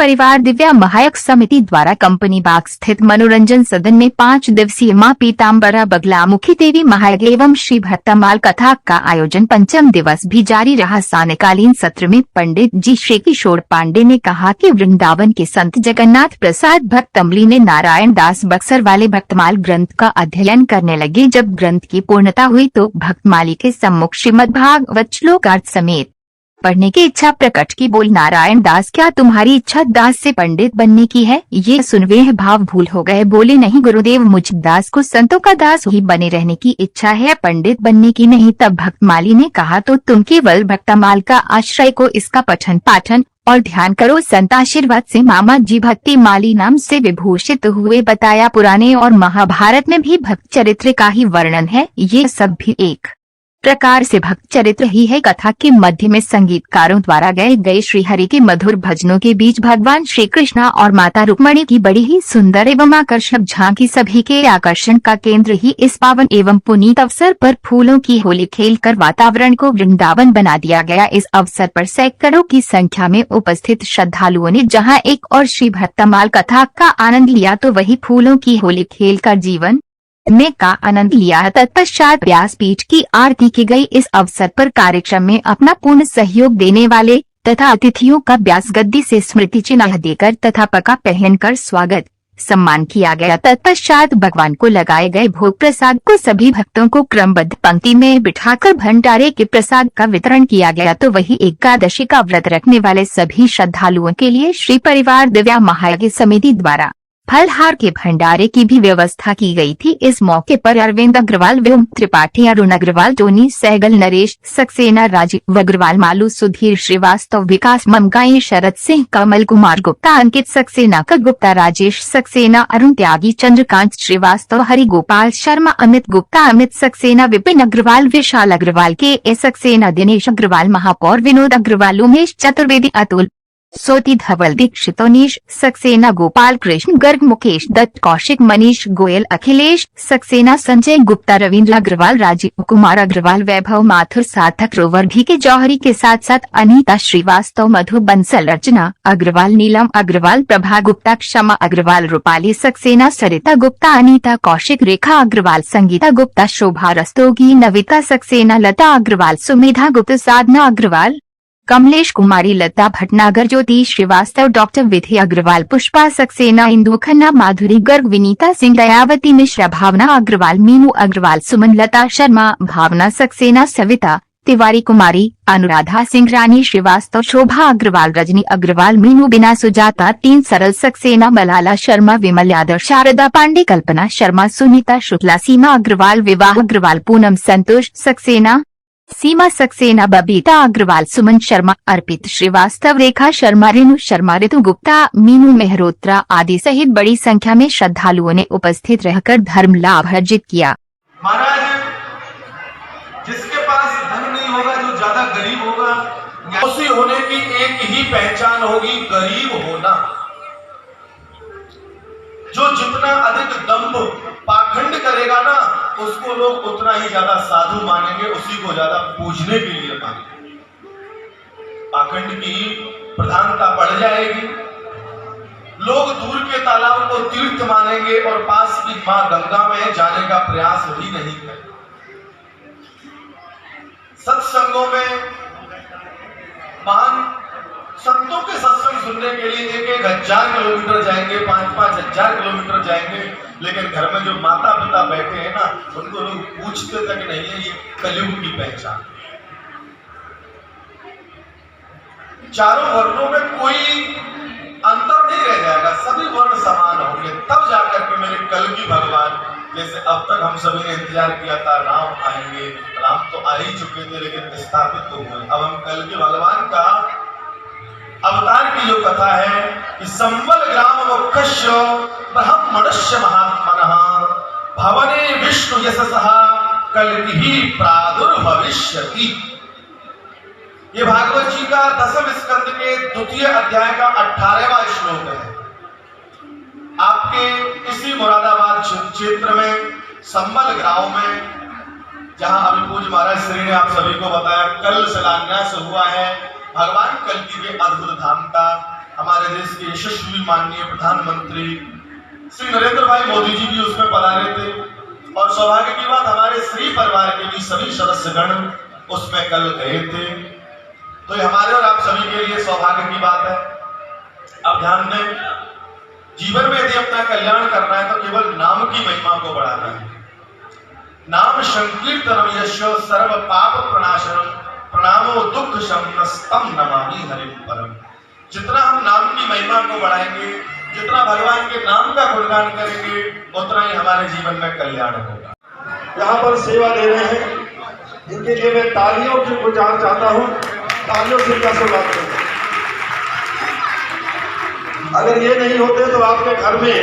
परिवार दिव्या महायक समिति द्वारा कंपनी बाग स्थित मनोरंजन सदन में 5 दिवसीय मां पीताम्बरा बगलामुखी देवी महायक एवं श्री भक्तमाल कथा का आयोजन पंचम दिवस भी जारी रहा। सायंकालीन सत्र में पंडित जी श्री किशोर पांडे ने कहा कि वृंदावन के संत जगन्नाथ प्रसाद भक्तमली ने नारायण दास बक्सर वाले भक्तमाल ग्रंथ का अध्ययन करने लगे। जब ग्रंथ की पूर्णता हुई तो भक्तमाली के सम्मुख श्रीमद्भागवत श्लोकार्थ समेत पढ़ने की इच्छा प्रकट की। बोल नारायण दास, क्या तुम्हारी इच्छा दास से पंडित बनने की है? ये सुन वे भाव भूल हो गए। बोले नहीं गुरुदेव, मुझ दास को संतों का दास ही बने रहने की इच्छा है, पंडित बनने की नहीं। तब भक्तमाली ने कहा तो तुम केवल भक्तमाल का आश्रय को इसका पठन पाठन और ध्यान करो। संत आशीर्वाद से मामा जी भक्ति माली नाम से विभूषित हुए। बताया पुराने और महाभारत में भी भक्त चरित्र का ही वर्णन है। ये सब भी एक प्रकार से भक्त चरित्र ही है। कथा के मध्य में संगीतकारों द्वारा गाए गए श्री हरि के मधुर भजनों के बीच भगवान श्री कृष्ण और माता रुक्मणी की बड़ी ही सुंदर एवं आकर्षक झांकी सभी के आकर्षण का केंद्र ही इस पावन एवं पुनीत अवसर पर फूलों की होली खेलकर वातावरण को वृंदावन बना दिया गया। इस अवसर पर सैकड़ों की संख्या में उपस्थित श्रद्धालुओं ने जहाँ एक और श्री भक्तमाल कथा का आनंद लिया तो वही फूलों की होली खेलकर जीवन में का आनंद लिया। तत्पश्चात व्यासपीठ की आरती की गई। इस अवसर पर कार्यक्रम में अपना पूर्ण सहयोग देने वाले तथा अतिथियों का व्यास गद्दी से स्मृति चिन्ह देकर तथा पका पहनकर स्वागत सम्मान किया गया। तत्पश्चात भगवान को लगाए गए भोग प्रसाद को सभी भक्तों को क्रमबद्ध पंक्ति में बिठाकर भंडारे के प्रसाद का वितरण किया गया। तो वही एकादशी का व्रत रखने वाले सभी श्रद्धालुओं के लिए श्री परिवार दिव्या महायज्ञ समिति द्वारा फलहार के भंडारे की भी व्यवस्था की गई थी। इस मौके पर अरविंद अग्रवाल, व्योम त्रिपाठी, अरुण अग्रवाल, टोनी सहगल, नरेश सक्सेना, राजीव अग्रवाल, मालू, सुधीर श्रीवास्तव, विकास ममगाई, शरद सिंह, कमल कुमार गुप्ता, अंकित सक्सेना, क गुप्ता, राजेश सक्सेना, अरुण त्यागी, चंद्रकांत श्रीवास्तव, हरि गोपाल शर्मा, अमित गुप्ता, अमित सक्सेना, विपिन अग्रवाल, विशाल अग्रवाल, के एस सक्सेना, दिनेश अग्रवाल, महापौर विनोद अग्रवाल, उमेश चतुर्वेदी, अतुल सोती, धवल दीक्षित, नीश सक्सेना, गोपाल कृष्ण गर्ग, मुकेश दत्त, कौशिक, मनीष गोयल, अखिलेश सक्सेना, संजय गुप्ता, रविंद्र अग्रवाल, राजीव कुमार अग्रवाल, वैभव माथुर, सार्थक रोवर, भी के जौहरी के साथ साथ अनीता श्रीवास्तव, मधु बंसल, अर्चना अग्रवाल, नीलम अग्रवाल, प्रभा गुप्ता, क्षमा अग्रवाल, रूपाली सक्सेना, सरिता गुप्ता, अनीता कौशिक, रेखा अग्रवाल, संगीता गुप्ता, शोभा रस्तोगी, नविता सक्सेना, लता अग्रवाल, सुमेधा गुप्ता, साधना अग्रवाल, कमलेश कुमारी, लता भटनागर, ज्योति श्रीवास्तव, डॉक्टर विधि अग्रवाल, पुष्पा सक्सेना, इंदु खन्ना, माधुरी गर्ग, विनीता सिंह, दयावती मिश्रा, भावना अग्रवाल, मीनू अग्रवाल, सुमन लता शर्मा, भावना सक्सेना, सविता तिवारी, कुमारी अनुराधा सिंह, रानी श्रीवास्तव, शोभा अग्रवाल, रजनी अग्रवाल, मीनू बिना, सुजाता, तीन सरल सक्सेना, मलाला शर्मा, विमल यादव, शारदा पांडे, कल्पना शर्मा, सुनीता शुक्ला, सीमा अग्रवाल, विवाह अग्रवाल, पूनम संतोष सक्सेना, सीमा सक्सेना, बबीता अग्रवाल, सुमन शर्मा, अर्पित श्रीवास्तव, रेखा शर्मा, रेणु शर्मा, ऋतु गुप्ता, मीनू मेहरोत्रा आदि सहित बड़ी संख्या में श्रद्धालुओं ने उपस्थित रहकर धर्म लाभ अर्जित किया। महाराज, जिसके पास धन नहीं होगा, जो ज्यादा गरीब होगा, न्यासी होने की एक ही पहचान होगी, गरीब होना। जो जितना अधिक दंभ पाखंड करेगा ना, उसको लोग उतना ही ज्यादा साधु मानेंगे, उसी को ज्यादा पूजने के लिए मानेंगे। पाखंड की प्रधानता बढ़ जाएगी, लोग दूर के तालाब को तीर्थ मानेंगे और पास की मां गंगा में जाने का प्रयास ही नहीं करेंगे। सत्संगों में महान संतों के सत्संग सुनने के लिए 1,000 किलोमीटर जाएंगे, 5,000 किलोमीटर जाएंगे, लेकिन घर में जो माता पिता बैठे हैं ना, उनको लोग पूछते तक नहीं है। ये कलयुग की पहचान। चारों वर्णों में कोई अंतर नहीं रह जाएगा, सभी वर्ण समान होंगे। तब जाकर के मेरे कल की भगवान, जैसे अब तक हम सभी ने इंतजार किया था राम आएंगे, राम तो आ ही चुके थे लेकिन स्थापित हो गए। अब हम कल के भगवान का अवतार की जो कथा है कि संबल ग्राम वक्षस्य ब्रह्मणस्य महात्मनः भवने विष्णु यशसः कल्कि प्रादुर्भविष्यति। ये भागवत जी का 10वें स्कंद के 2 अध्याय का 18वां श्लोक है। आपके इसी मुरादाबाद क्षेत्र में संबल गांव में, जहां अभी पूज्य महाराज श्री ने आप सभी को बताया, कल शिलान्यास हुआ है भगवान कल्कि के अद्भुत धाम का। हमारे देश के यशस्वी माननीय प्रधानमंत्री श्री नरेंद्र भाई मोदी जी भी उसमें पधारे थे और सौभाग्य की बात हमारे श्री परिवार के भी सभी सदस्यगण उसमें कल गए थे। तो ये हमारे और आप सभी के लिए सौभाग्य की बात है। अब ध्यान दें, जीवन में यदि अपना कल्याण करना है तो केवल नाम की महिमा को बढ़ाना है। नाम संकीर्तनम यस्य सर्व पाप प्रणाशनम प्रणामो दुख शमनस्तम नमामि हरिं परम। जितना हम नाम की महिमा को बढ़ाएंगे, जितना भगवान के नाम का गुणगान करेंगे, उतना ही हमारे जीवन में कल्याण होगा। यहाँ पर सेवा दे रहे हैं, इनके लिए मैं तालियों की गुजार चाहता हूँ। तालियों से इनका स्वागत करूँ। अगर ये नहीं होते तो आपके घर में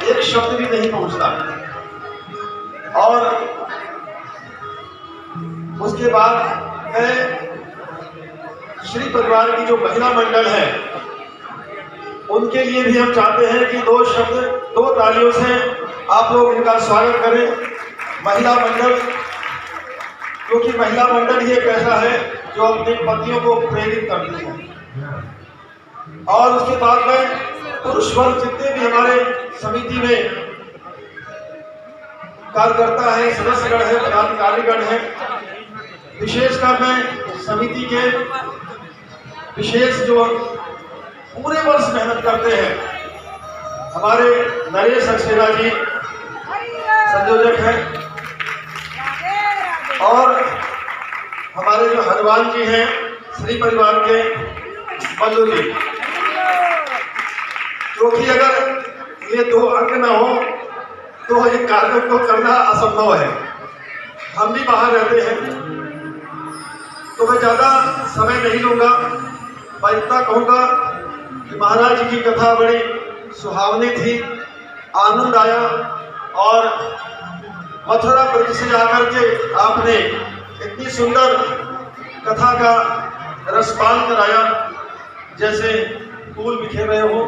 एक शब्द भी नहीं पहुंचता। और उसके बाद मैं श्री परिवार की जो महिला मंडल है उनके लिए भी हम चाहते हैं कि दो शब्द, दो तालियों से आप लोग इनका स्वागत करें। महिला मंडल, क्योंकि महिला मंडल ही एक ऐसा है जो अपने पतियों को प्रेरित करती है। और उसके बाद में पुरुष वर्ग जितने भी हमारे समिति में कार्यकर्ता है, सदस्यगण है, पदाधिकारीगण है, विशेषकर मैं समिति के विशेष जो पूरे वर्ष मेहनत करते हैं हमारे नरेश सक्सेना जी संयोजक हैं, और हमारे जो हनुमान जी हैं श्री परिवार के मल्लू जी, क्योंकि अगर ये दो अंग न हो तो ये कार्यक्रम को करना असंभव है। हम भी बाहर रहते हैं, तो मैं ज़्यादा समय नहीं लूँगा। मैं इतना कहूँगा कि महाराज जी की कथा बड़ी सुहावनी थी, आनंद आया, और मथुरा ब्रज से जाकर के आपने इतनी सुंदर कथा का रसपान कराया जैसे फूल बिखेर रहे हो।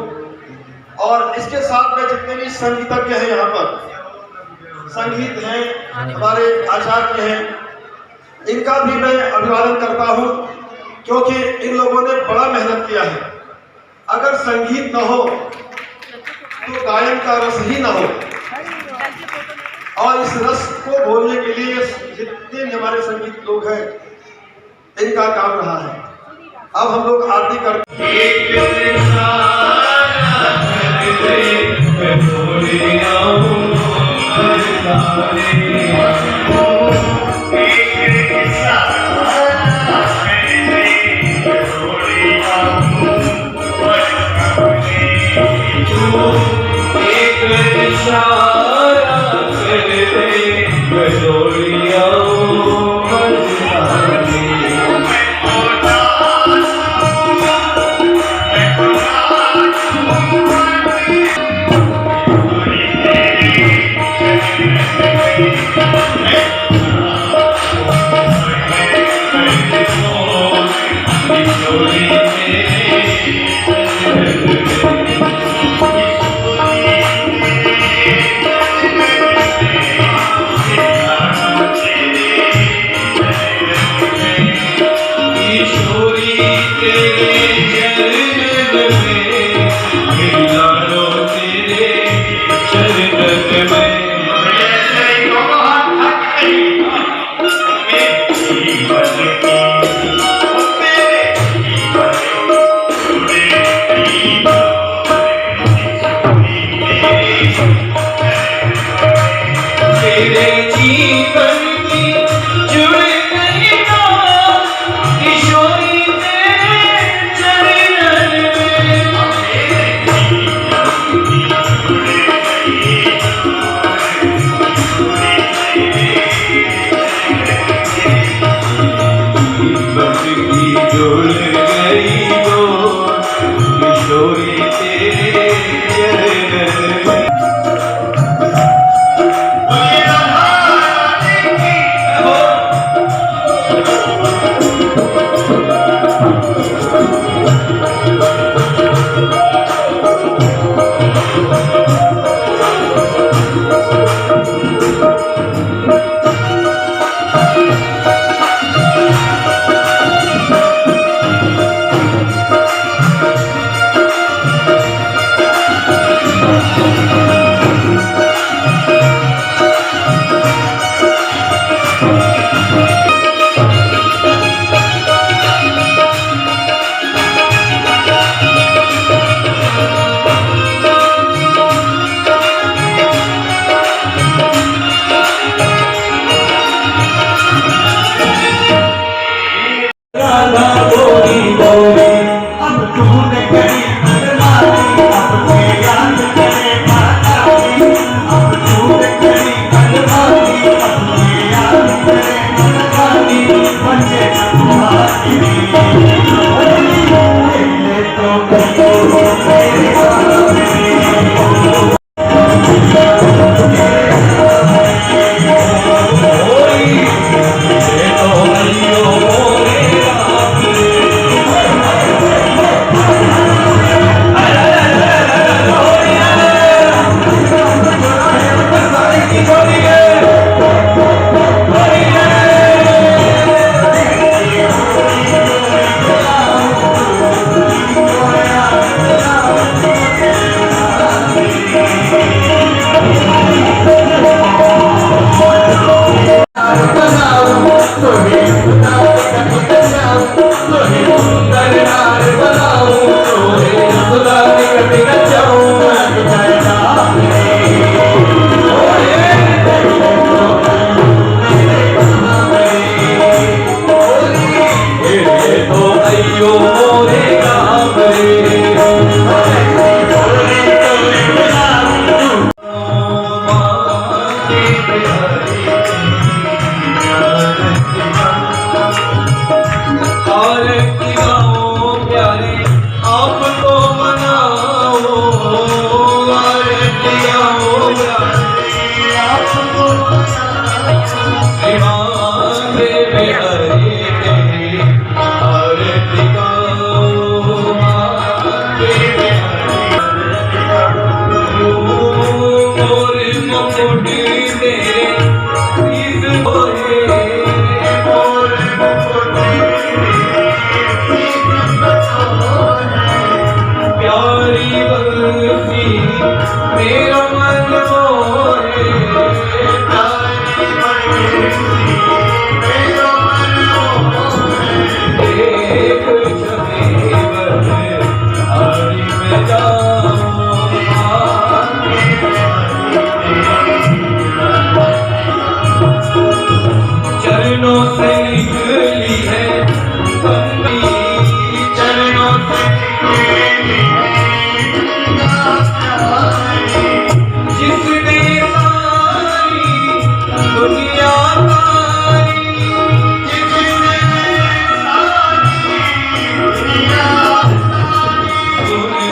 और इसके साथ में जितने भी संगीतज्ञ हैं, यहाँ पर संगीत हैं, हमारे आचार्य हैं, इनका भी मैं अभिवादन करता हूँ, क्योंकि इन लोगों ने बड़ा मेहनत किया है। अगर संगीत न हो तो गायन का रस ही न हो, और इस रस को बोलने के लिए जितने भी हमारे संगीत लोग हैं इनका काम रहा है। अब हम लोग आरती करते हैं।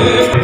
है।